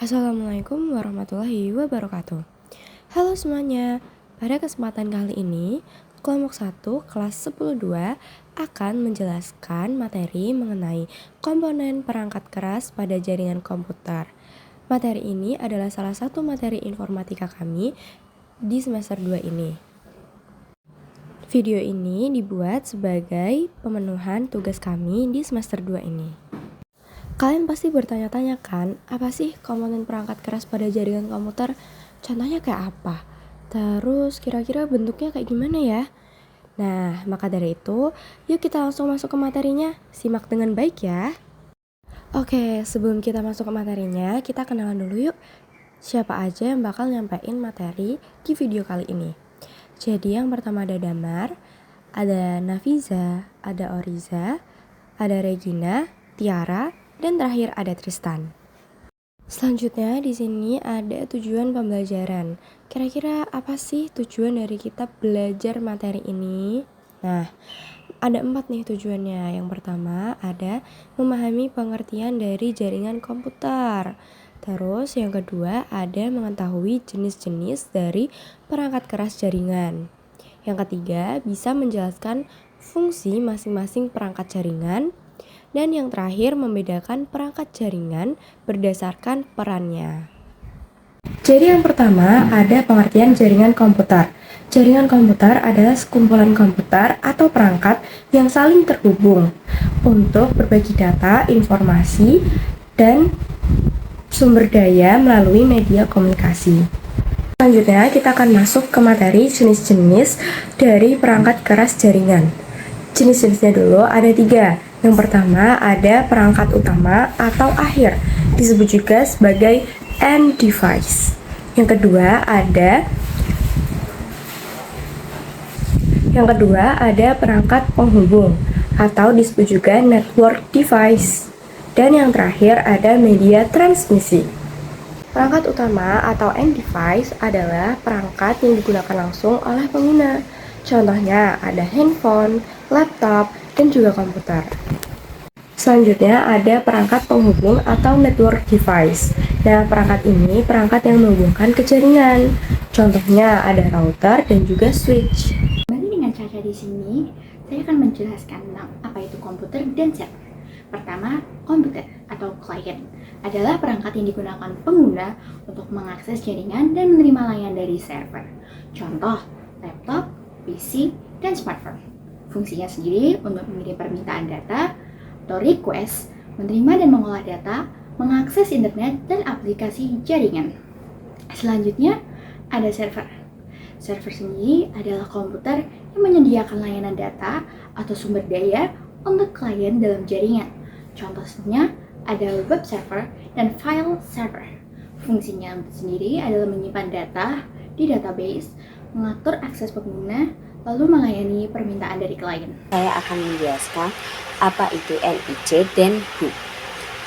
Assalamualaikum warahmatullahi wabarakatuh. Halo semuanya, pada kesempatan kali ini kelompok 1 kelas 10-2 akan menjelaskan materi mengenai komponen perangkat keras pada jaringan komputer. Materi ini adalah salah satu materi informatika kami di semester 2 ini. Video ini dibuat sebagai pemenuhan tugas kami di semester 2 ini. Kalian pasti bertanya-tanya kan, apa sih komponen perangkat keras pada jaringan komputer? Contohnya kayak apa? Terus kira-kira bentuknya kayak gimana ya? Nah, maka dari itu, yuk kita langsung masuk ke materinya. Simak dengan baik ya. Oke, sebelum kita masuk ke materinya, kita kenalan dulu yuk. Siapa aja yang bakal nyampein materi di video kali ini. Jadi yang pertama ada Damar, ada Nafiza, ada Oriza, ada Regina, Tiara, dan terakhir ada Tristan. Selanjutnya di sini ada tujuan pembelajaran. Kira-kira apa sih tujuan dari kita belajar materi ini? Nah, ada 4 nih tujuannya. Yang pertama ada memahami pengertian dari jaringan komputer. Terus yang kedua ada mengetahui jenis-jenis dari perangkat keras jaringan. Yang ketiga bisa menjelaskan fungsi masing-masing perangkat jaringan. Dan yang terakhir membedakan perangkat jaringan berdasarkan perannya. Jadi yang pertama ada pengertian jaringan komputer. Jaringan komputer adalah sekumpulan komputer atau perangkat yang saling terhubung untuk berbagi data, informasi, dan sumber daya melalui media komunikasi. Selanjutnya kita akan masuk ke materi jenis-jenis dari perangkat keras jaringan. Jenis-jenisnya dulu ada 3. Yang pertama ada perangkat utama atau akhir, disebut juga sebagai end device. Yang kedua ada perangkat penghubung atau disebut juga network device. Dan yang terakhir ada media transmisi. Perangkat utama atau end device adalah perangkat yang digunakan langsung oleh pengguna. Contohnya ada handphone, laptop, dan juga komputer. Selanjutnya ada perangkat penghubung atau network device. Nah, perangkat ini perangkat yang menghubungkan ke jaringan. Contohnya ada router dan juga switch. Kembali dengan Caca di sini, saya akan menjelaskan tentang apa itu komputer dan server. Pertama, komputer atau client adalah perangkat yang digunakan pengguna untuk mengakses jaringan dan menerima layanan dari server. Contoh, laptop, PC, dan smartphone. Fungsinya sendiri untuk mengirim permintaan data atau request, menerima dan mengolah data, mengakses internet dan aplikasi jaringan. Selanjutnya ada server. Server sendiri adalah komputer yang menyediakan layanan data atau sumber daya untuk klien dalam jaringan. Contohnya ada web server dan file server. Fungsinya sendiri adalah menyimpan data di database, mengatur akses pengguna, lalu melayani permintaan dari klien. Saya akan menjelaskan apa itu NIC dan HUB.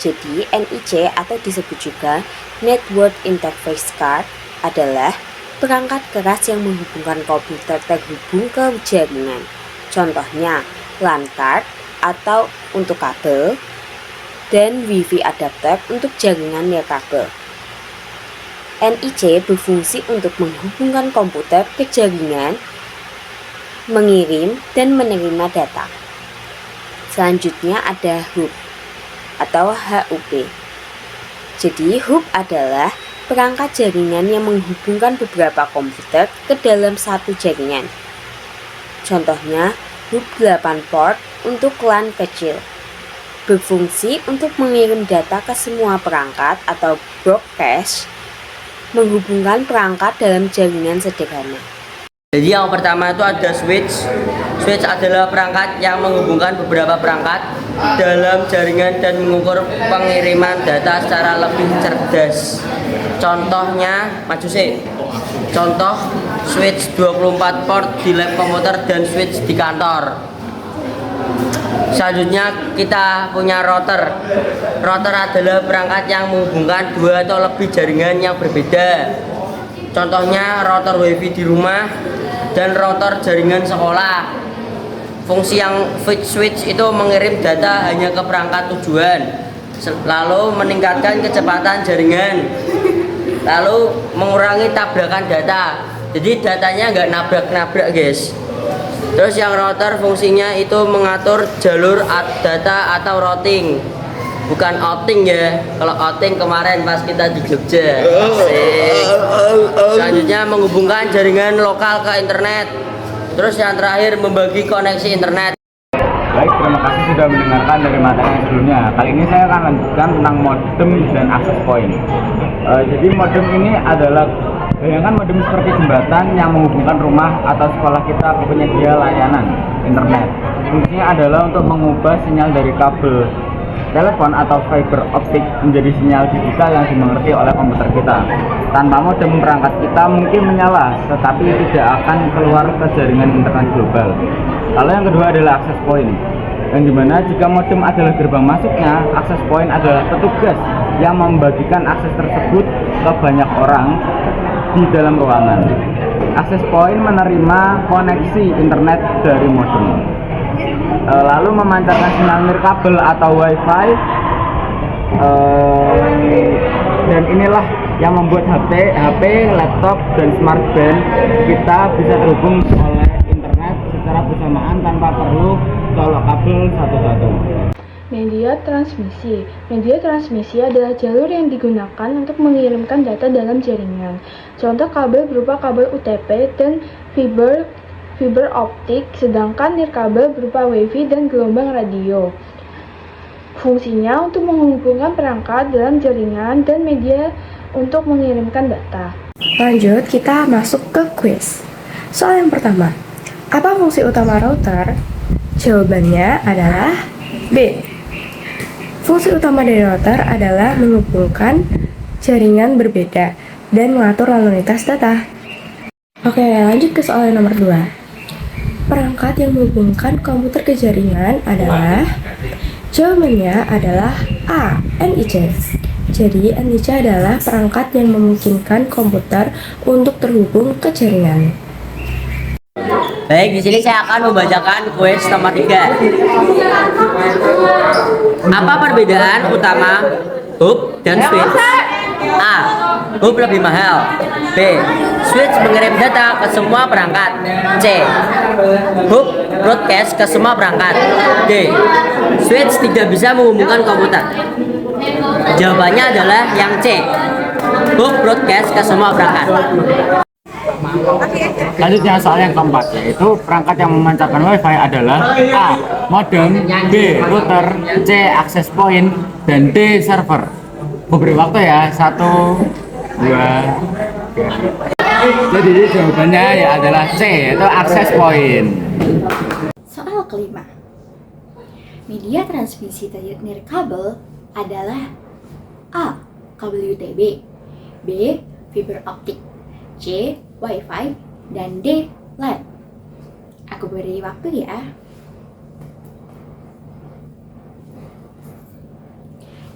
Jadi NIC atau disebut juga Network Interface Card adalah perangkat keras yang menghubungkan komputer terhubung ke jaringan. Contohnya LAN card atau untuk kabel dan Wi-Fi adapter untuk jaringan nirkabel. NIC berfungsi untuk menghubungkan komputer ke jaringan, mengirim dan menerima data. Selanjutnya ada HUB atau HUB. Jadi HUB adalah perangkat jaringan yang menghubungkan beberapa komputer ke dalam satu jaringan. Contohnya HUB 8 port untuk LAN kecil. Berfungsi untuk mengirim data ke semua perangkat atau broadcast, menghubungkan perangkat dalam jaringan sederhana. Jadi yang pertama itu ada switch. Switch adalah perangkat yang menghubungkan beberapa perangkat dalam jaringan dan mengukur pengiriman data secara lebih cerdas. Contohnya, Contoh switch 24 port di lab komputer dan switch di kantor. Selanjutnya kita punya router. Router adalah perangkat yang menghubungkan 2 atau lebih jaringan yang berbeda. Contohnya router WiFi di rumah dan router jaringan sekolah. Fungsi yang switch itu mengirim data hanya ke perangkat tujuan. lalu meningkatkan kecepatan jaringan, lalu mengurangi tabrakan data. Jadi datanya nggak nabrak-nabrak guys. Terus yang router fungsinya itu mengatur jalur data atau routing, bukan outing ya. Kalau outing kemarin pas kita di Jogja. Asik. Selanjutnya menghubungkan jaringan lokal ke internet. Terus yang terakhir membagi koneksi internet. Baik, terima kasih sudah mendengarkan dari materi yang sebelumnya. Kali ini saya akan lanjutkan tentang modem dan access point. Jadi modem ini adalah, bayangkan modem seperti jembatan yang menghubungkan rumah atau sekolah kita ke penyedia layanan internet. Fungsinya adalah untuk mengubah sinyal dari kabel telepon atau fiber optik menjadi sinyal digital yang dimengerti oleh komputer kita. Tanpa modem, perangkat kita mungkin menyala, tetapi tidak akan keluar ke jaringan internet global. Lalu yang kedua adalah access point, yang dimana jika modem adalah gerbang masuknya, access point adalah petugas yang membagikan akses tersebut ke banyak orang di dalam ruangan. Access point menerima koneksi internet dari modem, lalu memancarkan sinyal nirkabel atau wifi, dan inilah yang membuat HP, laptop, dan smartband kita bisa terhubung oleh internet secara bersamaan tanpa perlu colok kabel satu-satu. Media transmisi. Media transmisi adalah jalur yang digunakan untuk mengirimkan data dalam jaringan. Contoh kabel berupa kabel UTP dan fiber optik, sedangkan nirkabel berupa WiFi dan gelombang radio. Fungsinya untuk menghubungkan perangkat dalam jaringan dan media untuk mengirimkan data. Lanjut, kita masuk ke quiz. Soal yang pertama, apa fungsi utama router? Jawabannya adalah B. Fungsi utama dari router adalah menghubungkan jaringan berbeda dan mengatur lalu lintas data. Oke, lanjut ke soal yang nomor 2. Perangkat yang menghubungkan komputer ke jaringan adalah, jawabannya adalah A. NIC. Jadi NIC adalah perangkat yang memungkinkan komputer untuk terhubung ke jaringan. Baik, di sini saya akan membacakan kuis nomor 3. Apa perbedaan utama hub dan switch? A. Hub lebih mahal. B. Switch mengirim data ke semua perangkat. C. Hub broadcast ke semua perangkat. D. Switch tidak bisa menghubungkan komputer. Jawabannya adalah yang C. Hub broadcast ke semua perangkat. Selanjutnya soal yang keempat, yaitu perangkat yang memancarkan wifi adalah A. Modem, B. Router, C. Access point, dan D. Server. Gue beri waktu ya, 1, 2, 3. Jadi jawabannya ya adalah C, yaitu access point. Soal kelima, media transmisi nirkabel adalah A. Kabel UTB, B. Fiber optik, C. Wi-Fi, dan D. LAN. Aku beri waktu ya.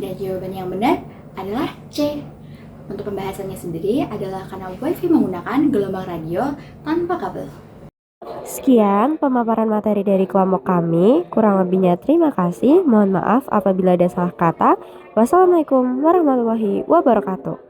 Dan jawaban yang benar adalah C. Untuk pembahasannya sendiri adalah karena Wi-Fi menggunakan gelombang radio tanpa kabel. Sekian pemaparan materi dari kelompok kami. Kurang lebihnya terima kasih. Mohon maaf apabila ada salah kata. Wassalamualaikum warahmatullahi wabarakatuh.